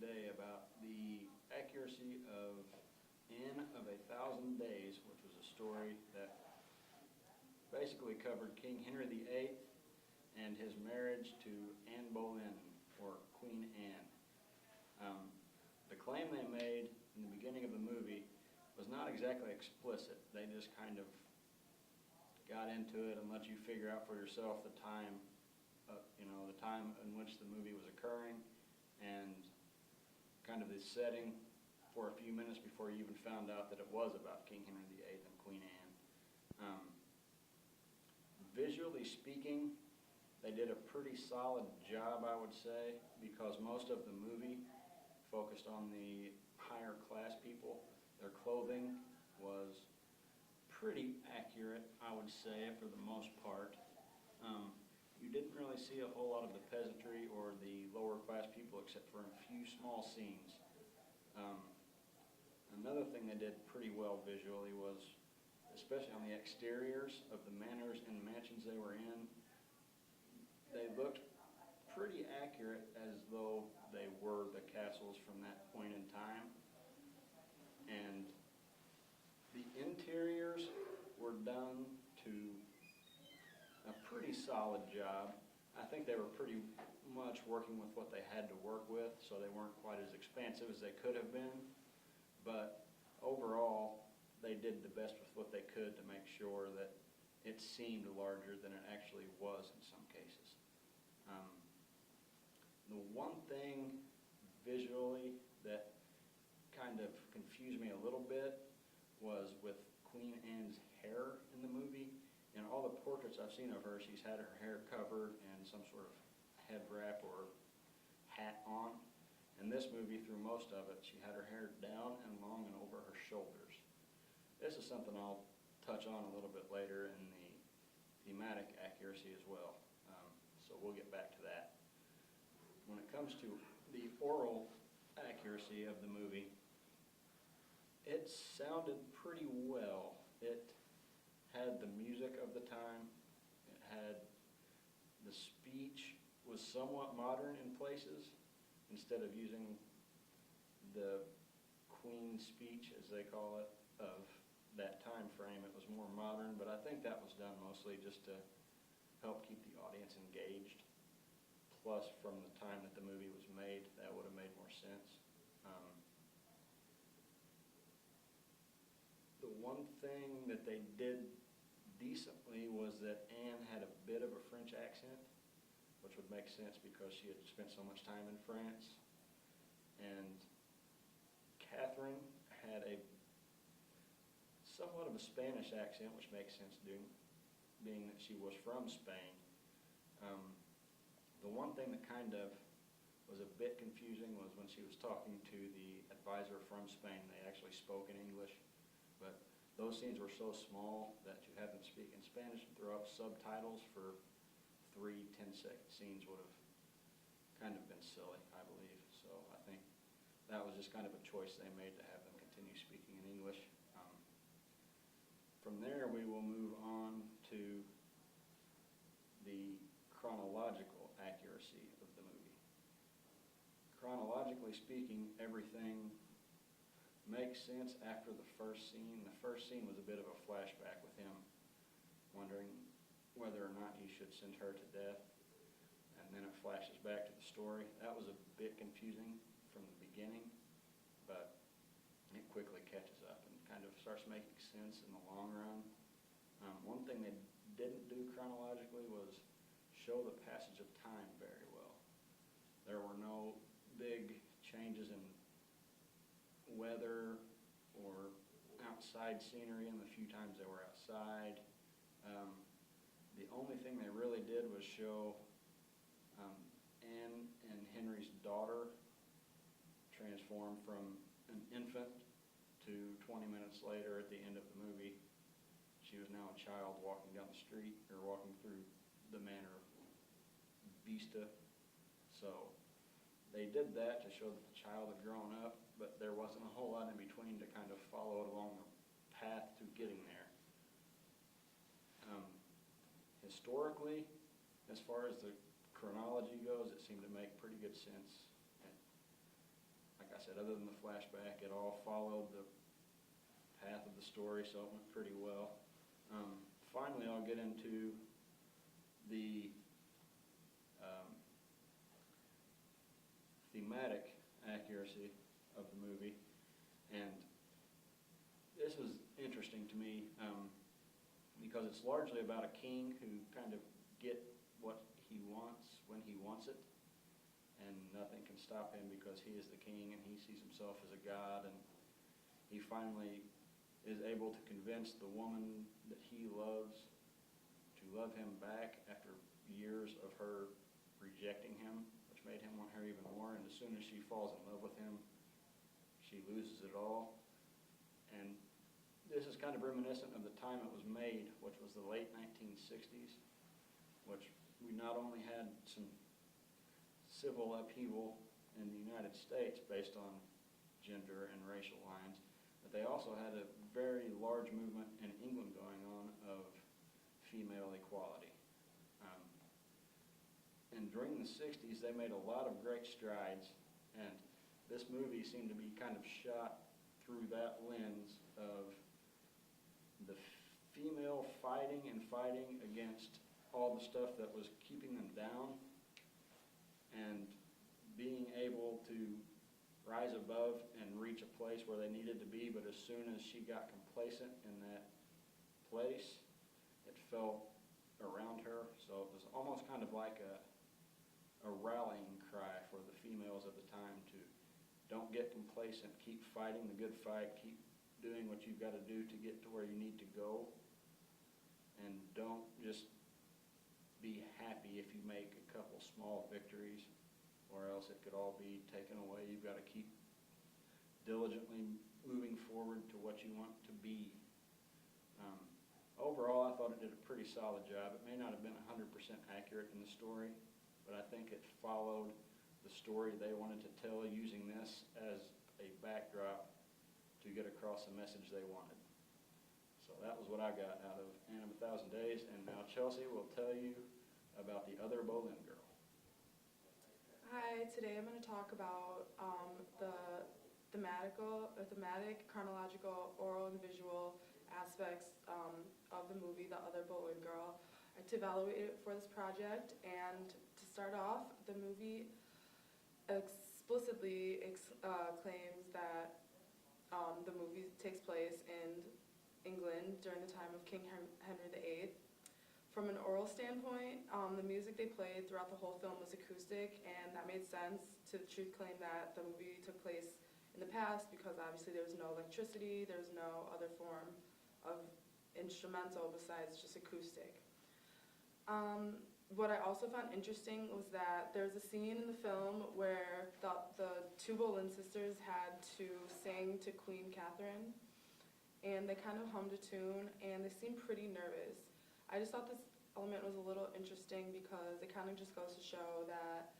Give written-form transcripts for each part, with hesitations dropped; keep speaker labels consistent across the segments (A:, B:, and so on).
A: today about the accuracy of Anne of a Thousand Days, which was a story that basically covered King Henry VIII and his marriage to Anne Boleyn, or Queen Anne. The claim they made in the beginning of the movie was not exactly explicit. They just kind of got into it and let you figure out for yourself the time, the time in which the movie was occurring, and kind of the setting for a few minutes before you even found out that it was about King Henry VIII and Queen Anne. Visually speaking, they did a pretty solid job, I would say, because most of the movie focused on the higher class people. Their clothing was pretty accurate, I would say, for the most part. You didn't really see a whole lot of the peasantry or the lower class people except for a few small scenes. Another thing they did pretty well visually was, especially on the exteriors of the manors and mansions they were in, they looked pretty accurate as though they were the castles from that point in time. And the interiors were done to a pretty solid job. I think they were pretty much working with what they had to work with, so they weren't quite as expansive as they could have been. But overall, they did the best with what they could to make sure that it seemed larger than it actually was in some cases. The one thing visually that kind of confused me a little bit was with Queen Anne's hair in the movie. In all the portraits I've seen of her, she's had her hair covered and some sort of head wrap or hat on. In this movie, through most of it, she had her hair down and long and over her shoulders. This is something I'll touch on a little bit later in the thematic accuracy as well. So we'll get back to that. When it comes to the oral accuracy of the movie, it sounded pretty well. It had the music of the time. It had the speech was somewhat modern in places. Instead of using the Queen speech, as they call it, of that time frame, it was more modern, but I think that was done mostly just to help keep the audience engaged. Plus, from the time that the movie was made, that would have made more sense. The one thing that they did decently was that Anne had a bit of a French accent, which would make sense because she had spent so much time in France. And Catherine had a somewhat of a Spanish accent, which makes sense being that she was from Spain. The one thing that kind of was a bit confusing was when she was talking to the advisor from Spain. They actually spoke in English, but those scenes were so small that to have them speak in Spanish and throw up subtitles for 3 10-second scenes would have kind of been silly, I believe. So I think that was just kind of a choice they made to have them continue speaking in English. From there, we will move on to the chronological accuracy of the movie. Chronologically speaking, everything makes sense after the first scene. The first scene was a bit of a flashback with him wondering whether or not he should send her to death, and then it flashes back to the story. That was a bit confusing from the beginning, but it quickly catches up and kind of starts making sense in the long run. One thing they didn't do chronologically was show the passage of time very well. There were no big changes in weather or outside scenery in the few times they were outside. The only thing they really did was show Anne and Henry's daughter transform from an infant to 20 minutes later at the end of the movie. She was now a child walking down the street or walking through the manor vista. So they did that to show that the child had grown up, but there wasn't a whole lot in between to kind of follow it along the path to getting there. Historically, as far as the chronology goes, it seemed to make pretty good sense. said, other than the flashback, it all followed the path of the story, so it went pretty well. Finally, I'll get into the thematic accuracy of the movie, and this was interesting to me because it's largely about a king who kind of get what he wants when he wants it, and nothing can stop him because he is the king and he sees himself as a god, and he finally is able to convince the woman that he loves to love him back after years of her rejecting him, which made him want her even more. And as soon as she falls in love with him, she loses it all. And this is kind of reminiscent of the time it was made, which was the late 1960s, which we not only had some civil upheaval in the United States based on gender and racial lines, but they also had a very large movement in England going on of female equality. And during the 60s, they made a lot of great strides, and this movie seemed to be kind of shot through that lens of the female fighting against all the stuff that was keeping them down, and being able to rise above and reach a place where they needed to be, but as soon as she got complacent in that place, it fell around her. So it was almost kind of like a rallying cry for the females of the time to don't get complacent, keep fighting the good fight, keep doing what you've got to do to get to where you need to go, and don't just be happy if you make a couple small victories, or else it could all be taken away. You've got to keep diligently moving forward to what you want to be. Overall, I thought it did a pretty solid job. It may not have been 100% accurate in the story, but I think it followed the story they wanted to tell using this as a backdrop to get across the message they wanted. So that was what I got out of Anne of a Thousand Days, and now Chelsea will tell you about the other Boleyn girl.
B: Hi, today I'm going to talk about the thematic, chronological, oral, and visual aspects of the movie, The Other Boleyn Girl. To evaluate it for this project, and to start off, the movie explicitly claims that the movie takes place in England during the time of King Henry VIII. From an oral standpoint, the music they played throughout the whole film was acoustic, and that made sense to the truth claim that the movie took place in the past because obviously there was no electricity, there was no other form of instrumental besides just acoustic. What I also found interesting was that there's a scene in the film where the two Boleyn sisters had to sing to Queen Catherine, and they kind of hummed a tune, and they seemed pretty nervous. I just thought this element was a little interesting because it kind of just goes to show that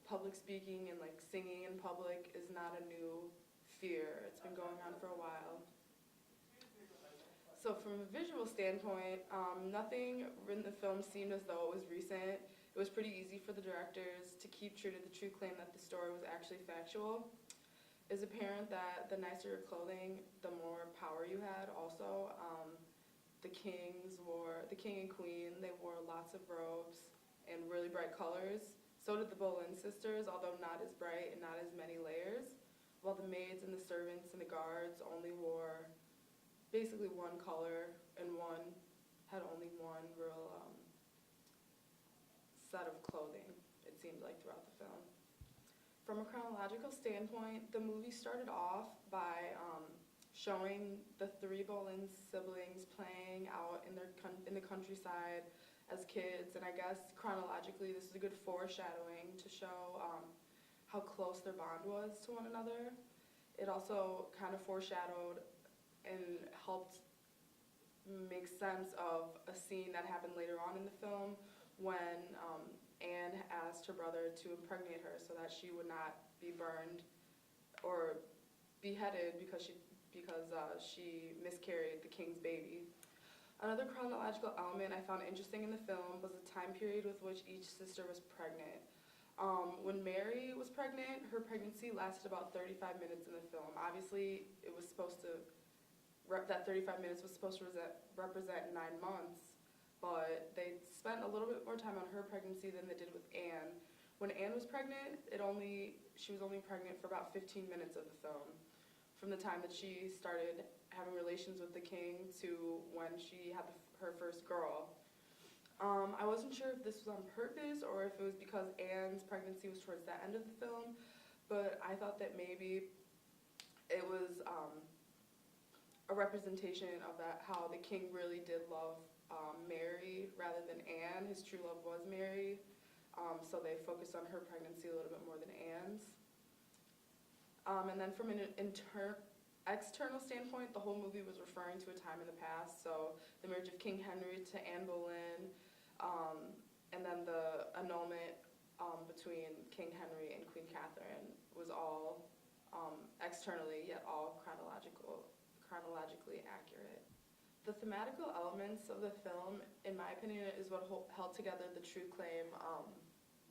B: public speaking and like singing in public is not a new fear. It's been going on for a while. So from a visual standpoint, nothing in the film seemed as though it was recent. It was pretty easy for the directors to keep true to the true claim that the story was actually factual. It's apparent that the nicer your clothing, the more power you had. Also, the king and queen, they wore lots of robes and really bright colors. So did the Boleyn sisters, although not as bright and not as many layers, while the maids and the servants and the guards only wore basically one color and had only one real set of clothing, it seemed like, throughout the film. From a chronological standpoint, the movie started off by showing the three Boleyn siblings playing out in the countryside as kids, and I guess chronologically this is a good foreshadowing to show how close their bond was to one another. It also kind of foreshadowed and helped make sense of a scene that happened later on in the film when Anne asked her brother to impregnate her so that she would not be burned or beheaded because she miscarried the king's baby. Another chronological element I found interesting in the film was the time period with which each sister was pregnant. When Mary was pregnant, her pregnancy lasted about 35 minutes in the film. Obviously, it was supposed to, that 35 minutes was supposed to represent 9 months, but they spent a little bit more time on her pregnancy than they did with Anne. When Anne was pregnant, she was only pregnant for about 15 minutes of the film, from the time that she started having relations with the king to when she had her first girl. I wasn't sure if this was on purpose or if it was because Anne's pregnancy was towards the end of the film, but I thought that maybe it was a representation of that, how the king really did love Mary rather than Anne. His true love was Mary, so they focused on her pregnancy a little bit more than Anne's. And then from an external standpoint, the whole movie was referring to a time in the past, so the marriage of King Henry to Anne Boleyn, and then the annulment between King Henry and Queen Catherine was all externally, yet all chronologically accurate. The thematical elements of the film, in my opinion, is what held together the true claim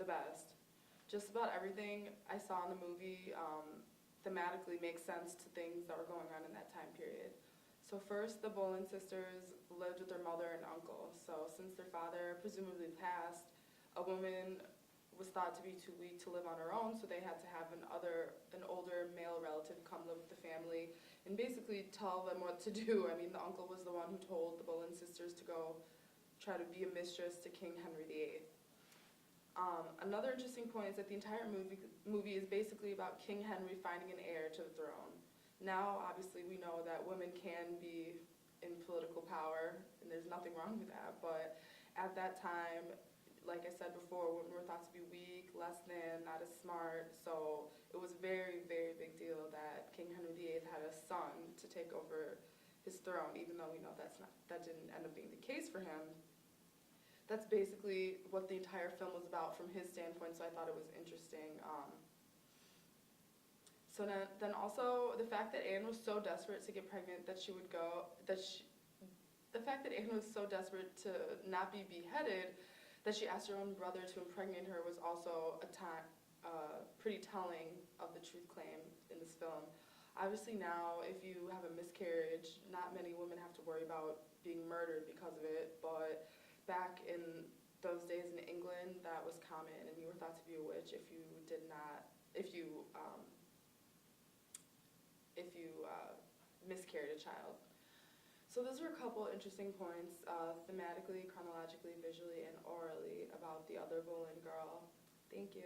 B: the best. Just about everything I saw in the movie thematically makes sense to things that were going on in that time period. So first, the Boleyn sisters lived with their mother and uncle. So since their father presumably passed, a woman was thought to be too weak to live on her own, so they had to have an older male relative come live with the family and basically tell them what to do. I mean, the uncle was the one who told the Boleyn sisters to go try to be a mistress to King Henry VIII. Another interesting point is that the entire movie is basically about King Henry finding an heir to the throne. Now, obviously, we know that women can be in political power, and there's nothing wrong with that, but at that time, like I said before, women were thought to be weak, less than, not as smart, so it was a very, very big deal that King Henry VIII had a son to take over his throne, even though we know that didn't end up being the case for him. That's basically what the entire film was about from his standpoint, so I thought it was interesting. So then also the fact that Anne was so desperate to get pregnant that she would go, the fact that Anne was so desperate to not be beheaded that she asked her own brother to impregnate her was also pretty telling of the truth claim in this film. Obviously now, if you have a miscarriage, not many women have to worry about being murdered because of it, but back in those days in England, that was common, and you were thought to be a witch if you miscarried a child. So those are a couple interesting points, thematically, chronologically, visually, and orally about the other Boleyn girl. Thank you.